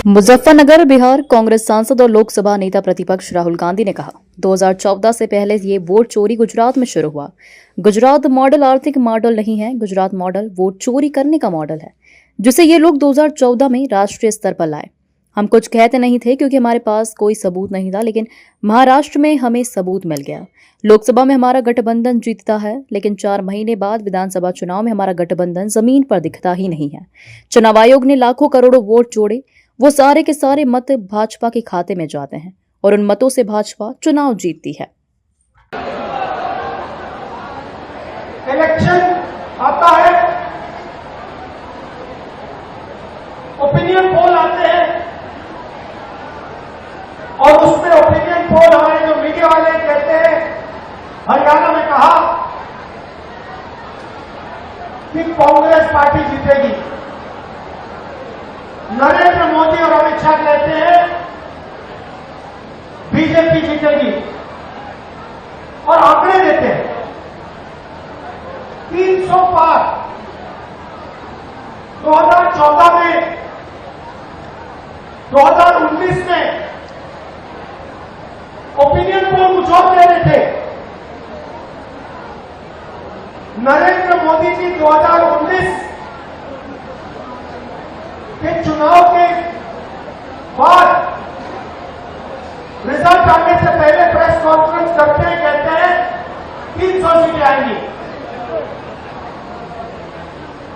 मुजफ्फरनगर बिहार कांग्रेस सांसद और लोकसभा नेता प्रतिपक्ष राहुल गांधी ने कहा 2014 से पहले ये वोट चोरी गुजरात में शुरू हुआ। गुजरात मॉडल आर्थिक मॉडल नहीं है, गुजरात मॉडल वोट चोरी करने का मॉडल है, जिसे ये लोग 2014 में राष्ट्रीय स्तर पर लाए। हम कुछ कहते नहीं थे क्योंकि हमारे पास कोई सबूत नहीं था, लेकिन महाराष्ट्र में हमें सबूत मिल गया। लोकसभा में हमारा गठबंधन जीतता है, लेकिन 4 महीने बाद विधानसभा चुनाव में हमारा गठबंधन जमीन पर दिखता ही नहीं है। चुनाव आयोग ने लाखों करोड़ों वोट जोड़े, वो सारे के सारे मत भाजपा के खाते में जाते हैं और उन मतों से भाजपा चुनाव जीतती है। इलेक्शन आता है, ओपिनियन पोल आते हैं और उसमें ओपिनियन पोल हमारे जो मीडिया वाले कहते हैं, हरियाणा में कहा कि कांग्रेस पार्टी जीतेगी, नरेंद्र मोदी और अमित शाह कहते हैं बीजेपी जीतेगी और आंकड़े देते हैं 300 पार। 2014 में 2019 में ओपिनियन पोल कुछ और दे रहे थे। नरेंद्र मोदी जी 2019 के चुनाव के बाद रिजल्ट आने से पहले प्रेस कॉन्फ्रेंस करते हैं, कहते हैं 300 सीटें आएंगी।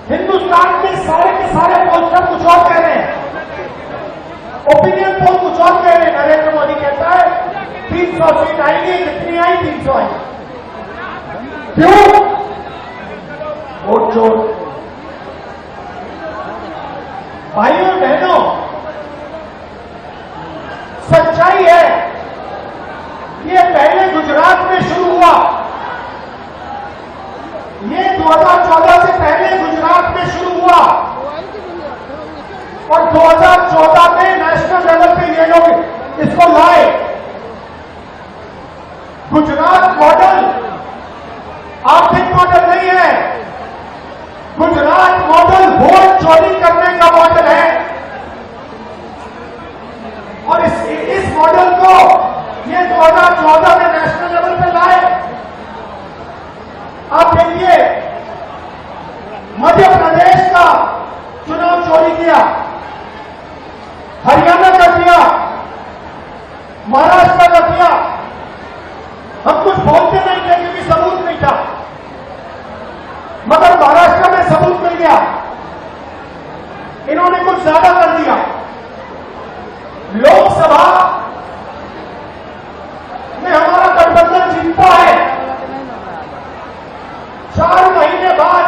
हिंदुस्तान के सारे पोस्टर कुछ और कह रहे हैं, ओपिनियन पोल कुछ और कह रहे हैं। नरेंद्र मोदी कहता है 300 सीट आएंगी, कितनी आई? 300 आई। क्यों? वोट चोर। भाइयों बहनों, सच्चाई है, ये पहले गुजरात में शुरू हुआ। ये 2014 से पहले गुजरात में शुरू हुआ और 2014 में नेशनल लेवल पे ये लोग इसको लाए। गुजरात मॉडल आर्थिक मॉडल नहीं है, गुजरात मॉडल वोट चोरी करने का मॉडल है। और इस मॉडल को ये 2014 में नेशनल लेवल पे लाए। आप देखिए, मध्य प्रदेश का चुनाव चोरी किया, हरियाणा का किया, महाराष्ट्र का किया। हम कुछ बोलते नहीं थे क्योंकि सबूत नहीं था, मगर महाराष्ट्र में सबूत मिल गया। इन्होंने कुछ ज्यादा कर दिया। लोकसभा में हमारा गठबंधन जीतता है, 4 महीने बाद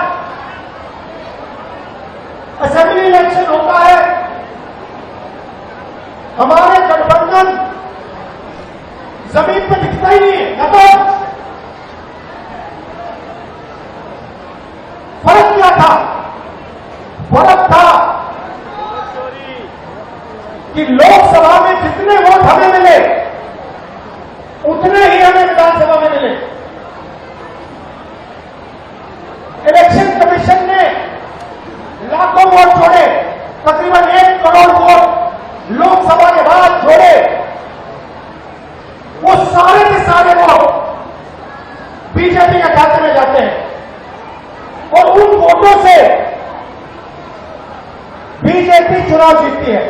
असेंबली इलेक्शन होता है, हमारे गठबंधन जमीन पर दिखता ही नहीं है। मतलब फर्क क्या था? फर्क था कि लोकसभा में जितने वोट हमें मिले उतने ही हमें विधानसभा में मिले। इलेक्शन कमीशन ने लाखों वोट छोड़े, तकरीबन 1 करोड़ वोट लोकसभा के बाद छोड़े। वो सारे के सारे वोट बीजेपी के खाते में जाते हैं और उन वोटों से बीजेपी चुनाव जीतती है।